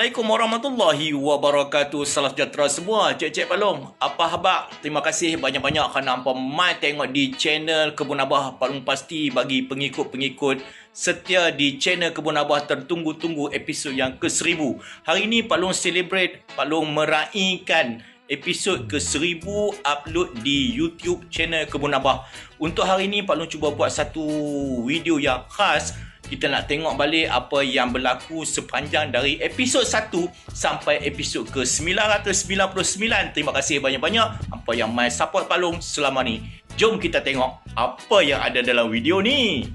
Assalamualaikum warahmatullahi wabarakatuh. Salam sejahtera semua. Cik-cik Palung, apa khabar? Terima kasih banyak-banyak kerana hampa mai tengok di channel Kebun Abah. Palung pasti bagi pengikut-pengikut setia di channel Kebun Abah tertunggu-tunggu episod yang ke-1000. Hari ini Palung celebrate, Palung meraihkan episod ke-1000 upload di YouTube channel Kebun Abah. Untuk hari ini Palung cuba buat satu video yang khas. Kita nak tengok balik apa yang berlaku sepanjang dari episod 1 sampai episod ke-999. Terima kasih banyak-banyak apa yang mai support Palung selama ni. Jom kita tengok apa yang ada dalam video ni.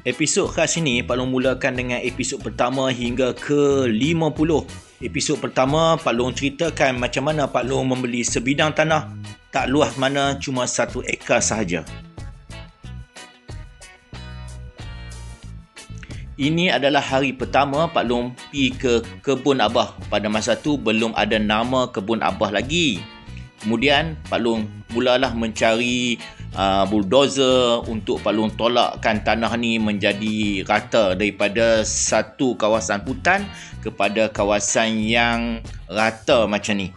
Episod khas ini Palung mulakan dengan episod pertama hingga ke-50. Episod pertama Palung ceritakan macam mana Palung membeli sebidang tanah tak luas mana, cuma 1 ekar sahaja. Ini adalah hari pertama Palung pergi ke Kebun Abah. Pada masa tu belum ada nama Kebun Abah lagi. Kemudian Palung mulalah mencari bulldozer untuk Palung tolakkan tanah ni menjadi rata daripada satu kawasan hutan kepada kawasan yang rata macam ni.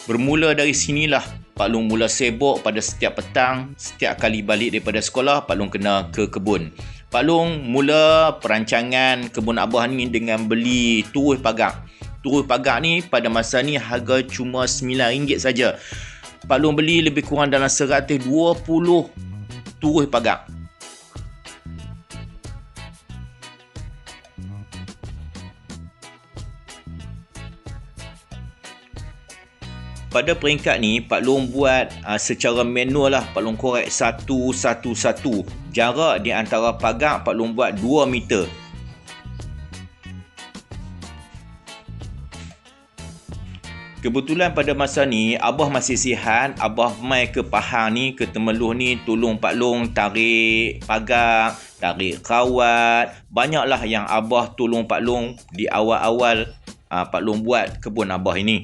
Bermula dari sinilah Palung mula sibuk pada setiap petang. Setiap kali balik daripada sekolah, Palung kena ke kebun. Palung mula perancangan Kebun Abah ni dengan beli turuh pagar. Turuh pagar ni pada masa ni harga cuma RM9 saja. Palung beli lebih kurang dalam 120 turuh pagar. Pada peringkat ni, Palung buat secara manual lah. Palung korek satu. Jarak di antara pagar Palung buat 2 meter. Kebetulan pada masa ni, Abah masih sihat. Abah mai ke Pahang ni, ke Temeloh ni, tolong Palung tarik pagar, tarik kawat. Banyaklah yang Abah tolong Palung di awal-awal Palung buat Kebun Abah ini.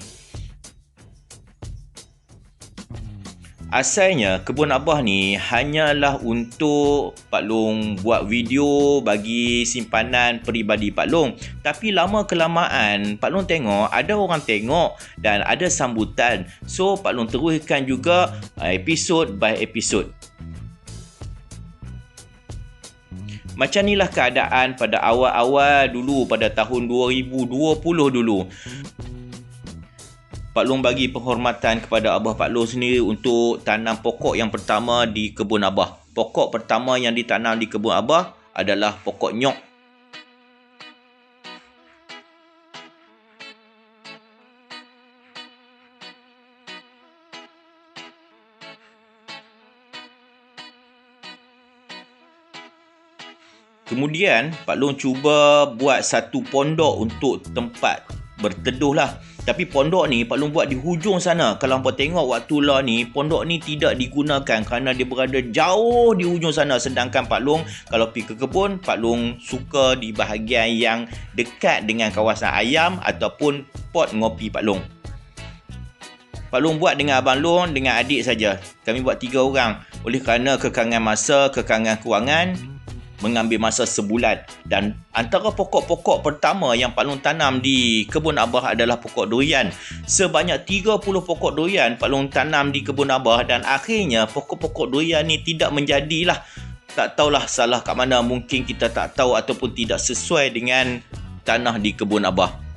Asalnya Kebun Abah ni hanyalah untuk Palung buat video bagi simpanan peribadi Palung. Tapi lama kelamaan Palung tengok ada orang tengok dan ada sambutan. So Palung teruskan juga episod by episod. Macam inilah keadaan pada awal-awal dulu pada tahun 2020 dulu. Palung bagi penghormatan kepada Abah Pak Long sendiri untuk tanam pokok yang pertama di Kebun Abah. Pokok pertama yang ditanam di Kebun Abah adalah pokok nyok. Kemudian Pak Long cuba buat satu pondok untuk tempat berteduh lah. Tapi pondok ni Pak Long buat di hujung sana. Kalau hampa tengok waktu lah ni, pondok ni tidak digunakan kerana dia berada jauh di hujung sana. Sedangkan Pak Long kalau pergi ke kebun, Pak Long suka di bahagian yang dekat dengan kawasan ayam ataupun pot ngopi Pak Long. Pak Long buat dengan Abang Long, dengan adik saja. Kami buat 3 orang. Oleh kerana kekangan masa, kekangan kewangan, mengambil masa sebulan. Dan antara pokok-pokok pertama yang Pak Long tanam di Kebun Abah adalah pokok durian. Sebanyak 30 pokok durian Pak Long tanam di Kebun Abah dan akhirnya pokok-pokok durian ni tidak menjadilah. Tak tahulah salah kat mana, mungkin kita tak tahu ataupun tidak sesuai dengan tanah di Kebun Abah.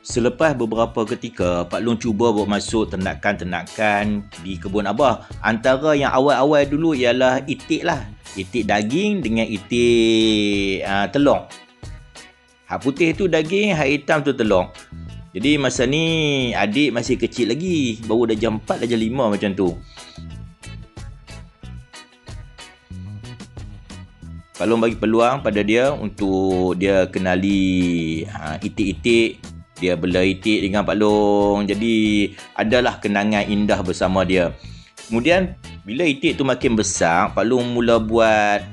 Selepas beberapa ketika, Pak Long cuba buat masuk ternakan-ternakan di Kebun Abah. Antara yang awal-awal dulu ialah itik lah. Itik daging dengan itik telur. Hak putih tu daging, hak hitam tu telur. Jadi masa ni adik masih kecil lagi. Baru dah jam 4, dah jam 5 macam tu. Pak Long bagi peluang pada dia untuk dia kenali itik-itik. Dia bela itik dengan Pak Long. Jadi adalah kenangan indah bersama dia. Kemudian bila itik tu makin besar, Pak Long mula buat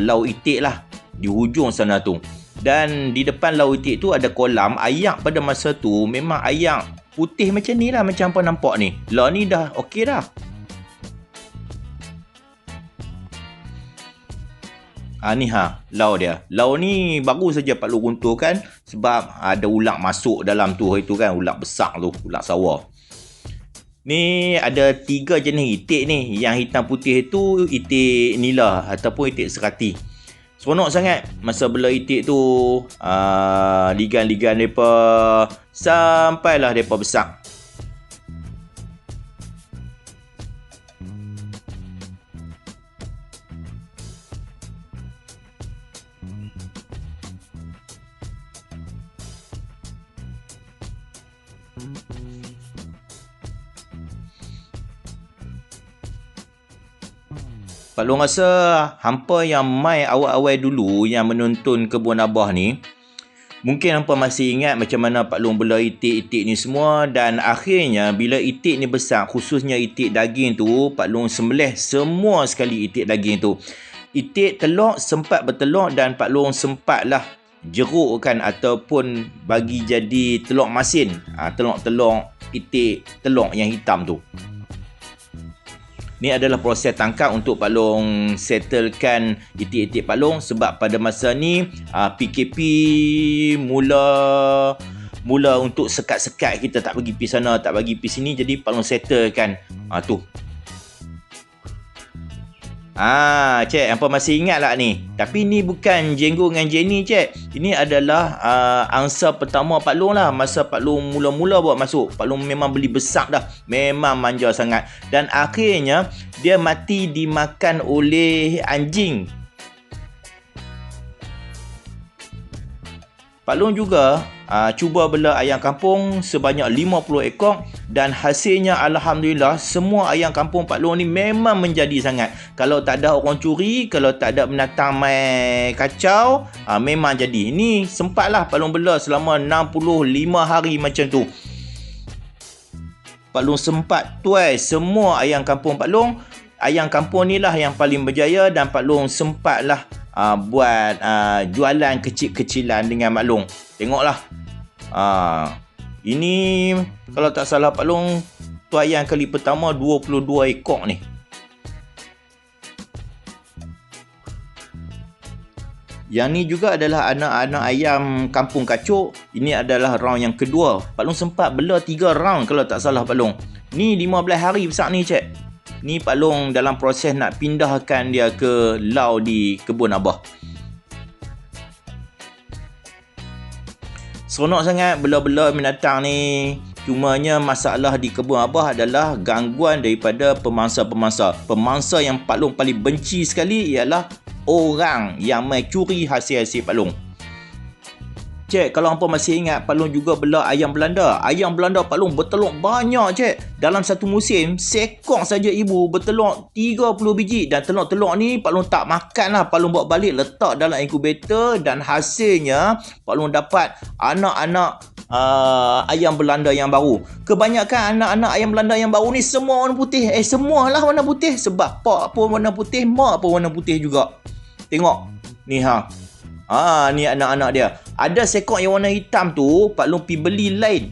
lau itik lah di hujung sana tu. Dan di depan lau itik tu ada kolam. Ayak pada masa tu memang ayak putih macam ni lah, macam apa nampak ni. Lau ni dah okey dah. Ni lau dia. Lau ni baru saja Pak Long runtuhkan sebab ada ulat masuk dalam tu itu kan, ulat besar tu, ulat sawah. Ni ada 3 jenis itik ni. Yang hitam putih tu itik nila ataupun itik serati. Seronok sangat masa bela itik tu, ligan-ligan depa sampailah depa besar. Pak Long rasa hampa yang mai awal-awal dulu yang menonton Kebun Abah ni, mungkin hampa masih ingat macam mana Pak Long bela itik-itik ni semua, dan akhirnya bila itik ni besar, khususnya itik daging tu, Pak Long sembelih semua sekali itik daging tu. Itik telok sempat bertelok dan Pak Long sempatlah jerukkan ataupun bagi jadi telok masin. Telok-telok itik telok yang hitam tu. Ni adalah proses tangkap untuk Pak Long settlekan itik-itik Pak Long, sebab pada masa ni PKP mula untuk sekat-sekat kita tak bagi pergi sana, tak bagi pergi sini, jadi Pak Long settlekan tu. Cik, hampa masih ingat tak ni? Tapi ni bukan Jenggo dengan Jenny, cik. Ini adalah angsa pertama Pak Long lah. Masa Pak Long mula-mula buat masuk, Pak Long memang beli besar dah. Memang manja sangat. Dan akhirnya, dia mati dimakan oleh anjing. Pak Long juga cuba bela ayam kampung sebanyak 50 ekor dan hasilnya alhamdulillah semua ayam kampung Pak Long ni memang menjadi sangat. Kalau tak ada orang curi, kalau tak ada binatang mai kacau, memang jadi. Ini sempatlah Pak Long bela selama 65 hari macam tu. Pak Long sempat tuai semua ayam kampung Pak Long. Ayam kampung ni lah yang paling berjaya dan Pak Long sempatlah buat jualan kecil-kecilan dengan Mak Long. Tengoklah. Ini kalau tak salah Pak Long tuai ayam kali pertama 22 ekor ni. Yang ni juga adalah anak-anak ayam kampung kacuk. Ini adalah round yang kedua. Pak Long sempat bela 3 round kalau tak salah Pak Long. Ni 15 hari besar ni, cik. Ni Pak Long dalam proses nak pindahkan dia ke lau di Kebun Abah. Seronok sangat bela-bela binatang ni. Cumanya masalah di Kebun Abah adalah gangguan daripada pemangsa-pemangsa. Pemangsa yang Pak Long paling benci sekali ialah orang yang mai curi hasil-hasil Pak Long. Cik, kalau hampa masih ingat, Pak Long juga bela ayam Belanda. Ayam Belanda Pak Long bertelur banyak, cik. Dalam satu musim, seekor saja ibu bertelur 30 biji. Dan telur-telur ni Pak Long tak makan lah. Pak Long bawa balik letak dalam inkubator. Dan hasilnya, Pak Long dapat anak-anak ayam Belanda yang baru. Kebanyakan anak-anak ayam Belanda yang baru ni semua warna putih. Semualah warna putih. Sebab pak pun warna putih, mak pun warna putih juga. Tengok. Ni ni anak-anak dia. Ada seekor yang warna hitam tu, Pak Long pergi beli lain.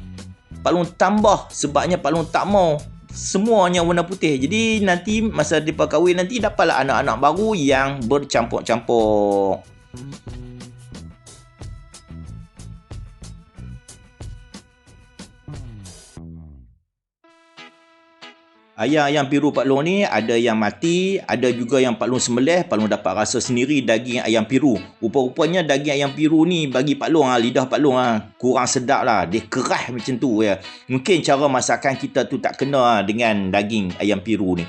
Pak Long tambah sebabnya Pak Long tak mau semuanya warna putih. Jadi nanti masa mereka kahwin nanti dapatlah anak-anak baru yang bercampur-campur. Ayam-ayam biru Pak Long ni ada yang mati, ada juga yang Pak Long sembelih. Pak Long dapat rasa sendiri daging ayam biru. Rupa-rupanya daging ayam biru ni bagi Pak Long, lidah Pak Long kurang sedap lah. Dia keras macam tu ya. Mungkin cara masakan kita tu tak kena dengan daging ayam biru ni.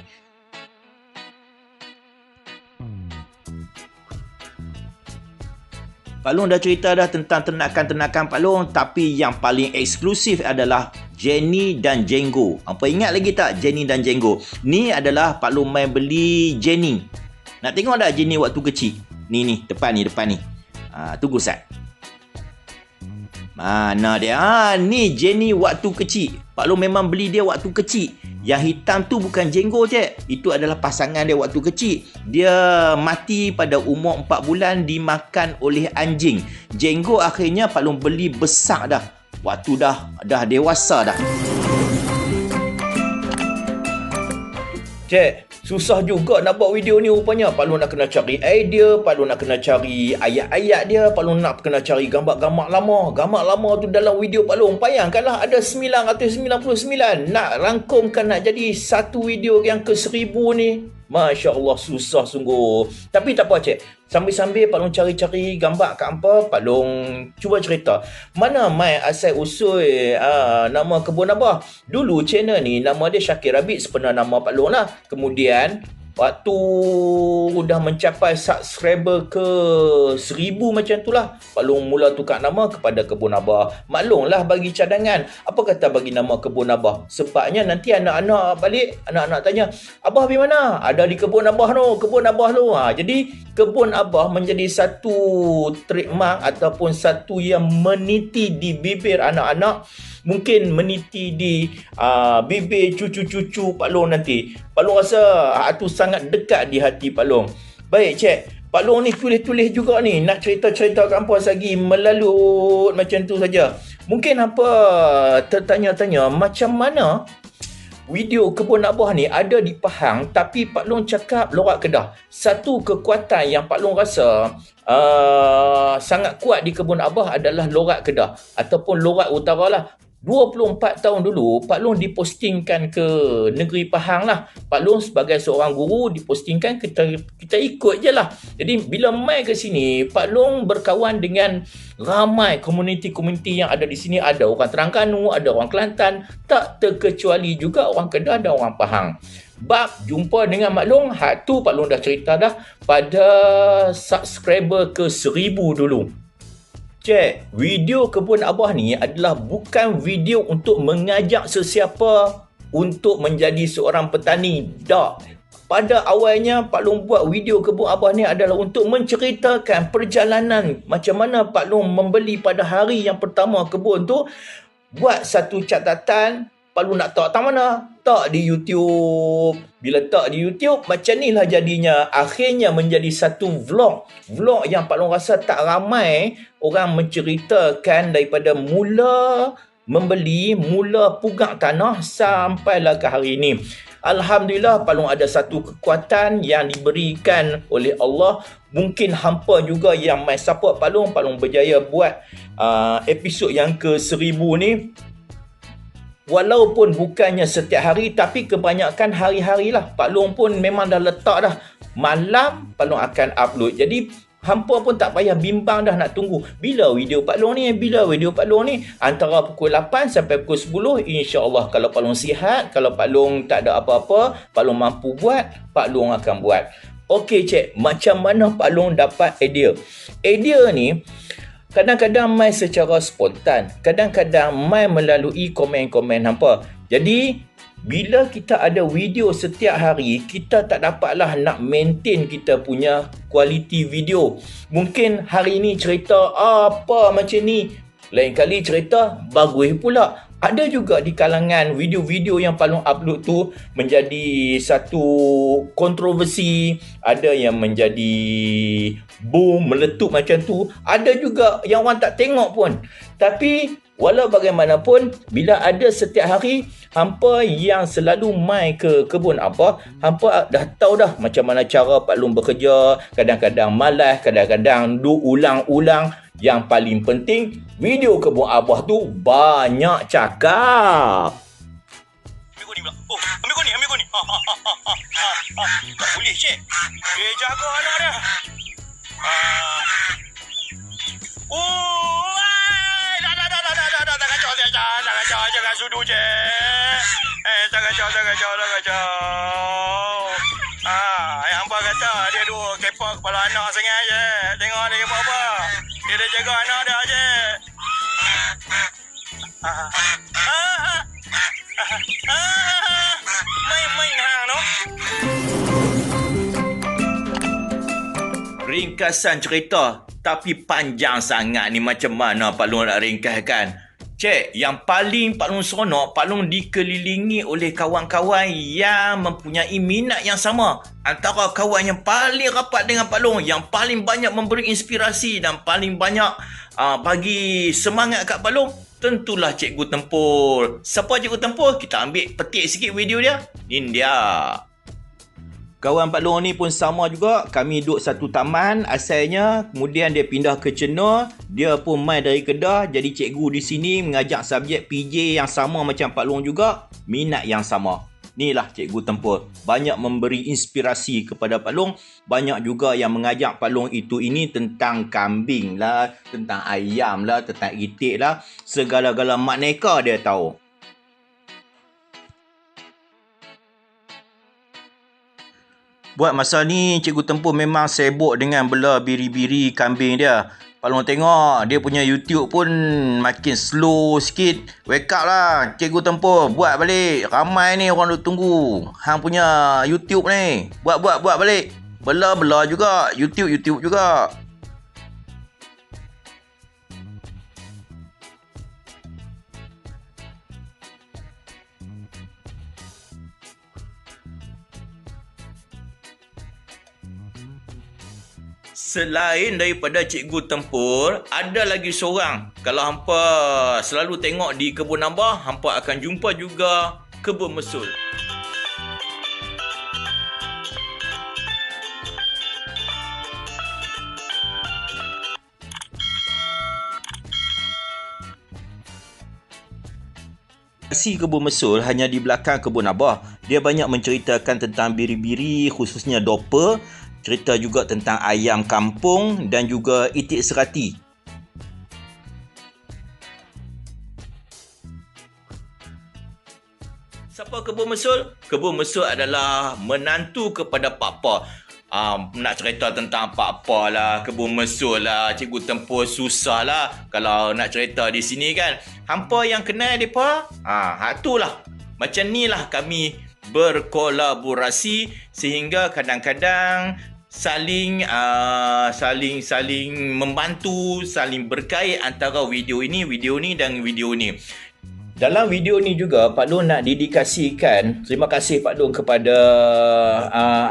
Pak Long dah cerita dah tentang ternakan-ternakan Pak Long, tapi yang paling eksklusif adalah Jenny dan Jenggo. Apa ingat lagi tak Jenny dan Jenggo? Ni adalah Pak Long main beli Jenny. Nak tengok tak Jenny waktu kecil? Ni, depan ni. Tunggu Sat. Mana dia? Ni Jenny waktu kecil. Pak Long memang beli dia waktu kecil. Yang hitam tu bukan jenggo je. Itu adalah pasangan dia waktu kecil. Dia mati pada umur 4 bulan dimakan oleh anjing. Jenggo akhirnya Pak Long beli besar dah. Waktu dah dewasa dah. Cik, susah juga nak buat video ni rupanya. Pak Long nak kena cari idea, Pak Long nak kena cari ayat-ayat dia, Pak Long nak kena cari gambar-gambar lama. Gambar lama tu dalam video Pak Long. Bayangkanlah ada 999. Nak rangkumkan nak jadi satu video yang ke-1000 ni. Masya Allah, susah sungguh. Tapi tak apa cik. Sambil-sambil Pak Long cari-cari gambar kat hampa, Pak Long cuba cerita. Mana mai asal usul nama Kebun Abah? Dulu channel ni nama dia Syakir Rabbit, sebenarnya nama Pak Long lah. Kemudian waktu dah mencapai subscriber ke 1000 macam tu lah, Pak Long mula tukar nama kepada Kebun Abah. Maklum lah bagi cadangan. Apa kata bagi nama Kebun Abah? Sebabnya nanti anak-anak balik, anak-anak tanya, Abah pergi mana? Ada di Kebun Abah tu, Kebun Abah tu. Jadi Kebun Abah menjadi satu trademark ataupun satu yang meniti di bibir anak-anak. Mungkin meniti di bibir cucu-cucu Pak Long nanti. Pak Long rasa itu sangat dekat di hati Pak Long. Baik cik, Pak Long ni tulis-tulis juga ni. Nak cerita-cerita kampus lagi melalut macam tu saja. Mungkin apa tertanya-tanya macam mana video Kebun Abah ni ada di Pahang, tapi Pak Long cakap Lorak Kedah. Satu kekuatan yang Pak Long rasa sangat kuat di Kebun Abah adalah Lorak Kedah ataupun Lorak Utara lah. 24 tahun dulu Pak Long dipostingkan ke negeri Pahang lah. Pak Long sebagai seorang guru dipostingkan, kita ikut je lah. Jadi bila mai ke sini, Pak Long berkawan dengan ramai komuniti-komuniti yang ada di sini. Ada orang Terengganu, ada orang Kelantan, tak terkecuali juga orang Kedah dan orang Pahang. Bab jumpa dengan Mak Long, hak tu Pak Long dah cerita dah pada subscriber ke 1000 dulu. Cik, video Kebun Abah ni adalah bukan video untuk mengajak sesiapa untuk menjadi seorang petani. Tak. Pada awalnya Pak Long buat video Kebun Abah ni adalah untuk menceritakan perjalanan macam mana Pak Long membeli pada hari yang pertama kebun tu. Buat satu catatan, Pak Long nak tak mana? Tak di YouTube. Bila tak di YouTube, macam ni lah jadinya. Akhirnya menjadi satu vlog. Vlog yang Pak Long rasa tak ramai orang menceritakan daripada mula membeli, mula pugang tanah sampailah ke hari ini. Alhamdulillah, Pak Long ada satu kekuatan yang diberikan oleh Allah. Mungkin hampa juga yang main support Pak Long. Pak Long berjaya buat episod yang ke 1000 ni. Walaupun bukannya setiap hari, tapi kebanyakan hari-hari lah. Pak Long pun memang dah letak dah. Malam Pak Long akan upload. Jadi hampa pun tak payah bimbang dah nak tunggu. Bila video Pak Long ni? Bila video Pak Long ni? Antara pukul 8 sampai pukul 10. InsyaAllah kalau Pak Long sihat, kalau Pak Long tak ada apa-apa, Pak Long mampu buat, Pak Long akan buat. Okey cik, macam mana Pak Long dapat idea? Idea ni kadang-kadang mai secara spontan, kadang-kadang mai melalui komen-komen hampa. Jadi bila kita ada video setiap hari, kita tak dapatlah nak maintain kita punya kualiti video. Mungkin hari ni cerita apa macam ni, lain kali cerita bagus pula. Ada juga di kalangan video-video yang Pak Long upload tu menjadi satu kontroversi, ada yang menjadi boom, meletup macam tu. Ada juga yang orang tak tengok pun. Tapi walau bagaimanapun, bila ada setiap hari, hampa yang selalu mai ke Kebun Abah, hampa dah tahu dah macam mana cara Pak Long bekerja. Kadang-kadang malas, kadang-kadang ulang-ulang. Yang paling penting, video Kebun Abah tu banyak cakap. Ambil kau ni pula. Oh, ambil kau ni. Tak boleh, cik. Dia jaga anak dia. Tak kacau. Jangan sudu, cik. Tak kacau. Yang apa kata, dia dua kepak kepala anak sangat, cik. Tengok dia buat apa. Dia dah jaga anak dia, cik. Main hang tu. Ringkasan cerita, tapi panjang sangat ni, macam mana Pak Long nak ringkaskan? Cik, yang paling Pak Long seronok, Pak Long dikelilingi oleh kawan-kawan yang mempunyai minat yang sama. Antara kawan yang paling rapat dengan Pak Long, yang paling banyak memberi inspirasi dan paling banyak bagi semangat kat Pak Long, tentulah Cikgu Tempur. Siapa Cikgu Tempur? Kita ambil petik sikit video dia. Ini dia. Kawan Pak Long ni pun sama juga. Kami duduk satu taman asalnya. Kemudian dia pindah ke Cena. Dia pun mai dari Kedah. Jadi cikgu di sini mengajak subjek PJ yang sama macam Pak Long juga. Minat yang sama. Inilah Cikgu Tempur. Banyak memberi inspirasi kepada Pak Long. Banyak juga yang mengajak Pak Long itu ini tentang kambing lah. Tentang ayam lah. Tentang itik lah. Segala-gala makneka dia tahu. Buat masa ni, Cikgu Tempur memang sibuk dengan bela biri-biri kambing dia. Pak Long tengok, dia punya YouTube pun makin slow sikit. Wake up lah, Cikgu Tempur. Buat balik. Ramai ni orang duk tunggu hang punya YouTube ni. Buat balik. Bela juga. YouTube juga. Selain daripada Cikgu Tempur, ada lagi seorang. Kalau hampa selalu tengok di Kebun Abah, hampa akan jumpa juga Kebun Mesul. Si Kebun Mesul hanya di belakang Kebun Abah. Dia banyak menceritakan tentang biri-biri, khususnya dopa. Cerita juga tentang ayam kampung dan juga itik serati. Siapa Kebun Mesul? Kebun Mesul adalah menantu kepada Pak Pa. Nak cerita tentang Pak Pa lah, Kebun Mesul lah, Cikgu Tempur susah lah kalau nak cerita di sini kan. Hampa yang kenal mereka, itulah. Macam ni lah kami berkolaborasi sehingga kadang-kadang saling membantu, saling berkait antara video ni dan video ni. Dalam video ni juga Pak Long nak dedikasikan terima kasih Pak Long kepada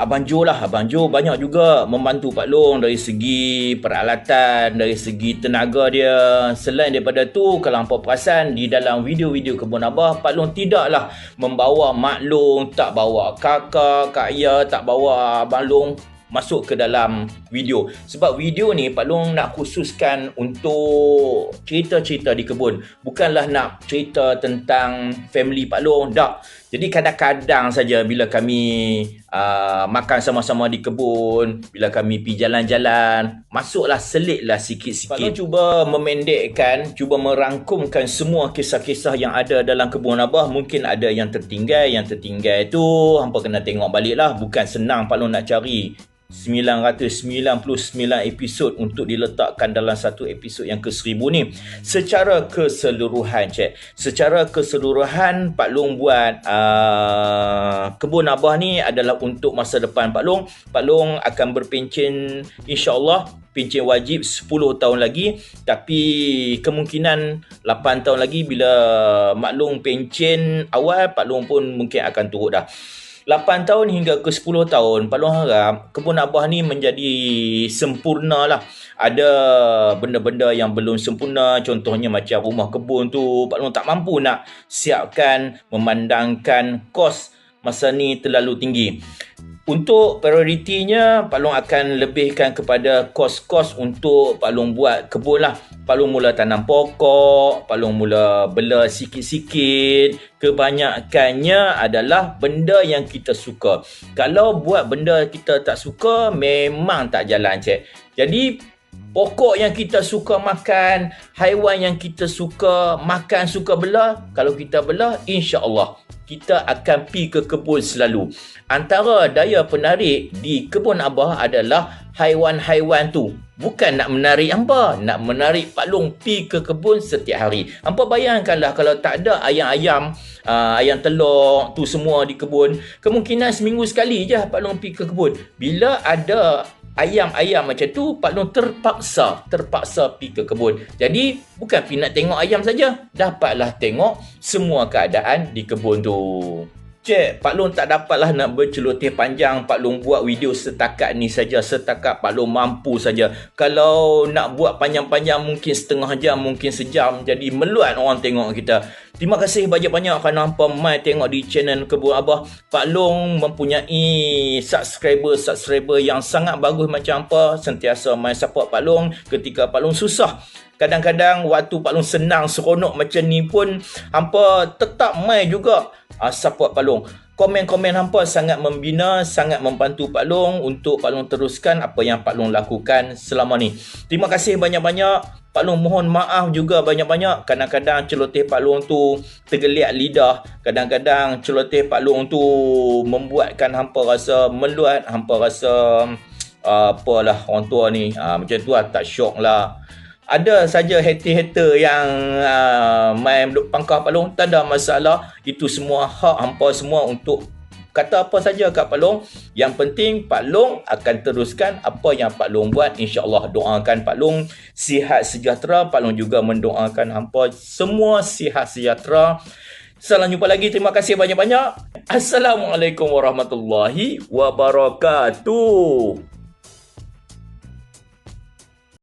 Abang Jo lah. Abang Jo banyak juga membantu Pak Long dari segi peralatan, dari segi tenaga dia. Selain daripada tu, kalau hampa perasan di dalam video-video Kebun Abah, Pak Long tidaklah membawa Mak Long, tak bawa kakak, Kak Ya, tak bawa Abang Long masuk ke dalam video. Sebab video ni Pak Long nak khususkan untuk cerita-cerita di kebun. Bukanlah nak cerita tentang family Pak Long, tak. Jadi kadang-kadang saja bila kami makan sama-sama di kebun, bila kami pergi jalan-jalan, masuklah selitlah sikit-sikit. Pak Long cuba memendekkan, cuba merangkumkan semua kisah-kisah yang ada dalam Kebun Abah. Mungkin ada yang tertinggal. Yang tertinggal tu hampa kena tengok balik lah. Bukan senang Pak Long nak cari 999 episod untuk diletakkan dalam satu episod yang ke-1000 ni. Secara keseluruhan, secara keseluruhan Pak Long buat Kebun Abah ni adalah untuk masa depan Pak Long. Pak Long akan berpencen, insya-Allah pencen wajib 10 tahun lagi, tapi kemungkinan 8 tahun lagi bila Mak Long pencen awal, Pak Long pun mungkin akan turut dah. 8 tahun hingga ke 10 tahun, Pak Long harap Kebun Abah ni menjadi sempurna lah. Ada benda-benda yang belum sempurna, contohnya macam rumah kebun tu, Pak Long tak mampu nak siapkan, memandangkan kos masa ni terlalu tinggi. Untuk prioritinya, Pak Long akan lebihkan kepada kos-kos untuk Pak Long buat kebun lah. Pak Long mula tanam pokok, Pak Long mula bela sikit-sikit. Kebanyakannya adalah benda yang kita suka. Kalau buat benda kita tak suka, memang tak jalan, Jadi, pokok yang kita suka makan, haiwan yang kita suka makan, suka bela, kalau kita bela, insya-Allah kita akan pergi ke kebun selalu. Antara daya penarik di Kebun Abah adalah haiwan-haiwan tu. Bukan nak menarik hampa, nak menarik Pak Long pergi ke kebun setiap hari. Hampa bayangkanlah kalau tak ada ayam-ayam, ayam telur tu semua di kebun, kemungkinan seminggu sekali je Pak Long pergi ke kebun. Bila ada ayam-ayam macam tu, Pak Long terpaksa pergi ke kebun. Jadi bukan pergi nak tengok ayam saja, dapatlah tengok semua keadaan di kebun tu. Cik, Pak Long tak dapatlah nak berceloteh panjang. Pak Long buat video setakat ni saja, setakat Pak Long mampu saja. Kalau nak buat panjang-panjang mungkin setengah jam, mungkin sejam. Jadi meluat orang tengok kita. Terima kasih banyak-banyak kerana hampa mai tengok di channel Kebun Abah. Pak Long mempunyai subscriber yang sangat bagus macam hampa. Sentiasa mai support Pak Long ketika Pak Long susah. Kadang-kadang waktu Pak Long senang, seronok macam ni pun, hampa tetap mai juga support Pak Long. Komen-komen hampa sangat membina, sangat membantu Pak Long untuk Pak Long teruskan apa yang Pak Long lakukan selama ni. Terima kasih banyak-banyak. Pak Long mohon maaf juga banyak-banyak. Kadang-kadang celoteh Pak Long tu tergeliat lidah. Kadang-kadang celoteh Pak Long tu membuatkan hampa rasa meluat, hampa rasa apalah orang tua ni. Macam tu lah, tak syok lah. Ada saja hater-hater yang main pangkah Pak Long, tak ada masalah. Itu semua hak hampa semua untuk kata apa saja kat Pak Long. Yang penting Pak Long akan teruskan apa yang Pak Long buat. InsyaAllah, doakan Pak Long sihat sejahtera. Pak Long juga mendoakan hampa semua sihat sejahtera. Salam jumpa lagi. Terima kasih banyak-banyak. Assalamualaikum warahmatullahi wabarakatuh.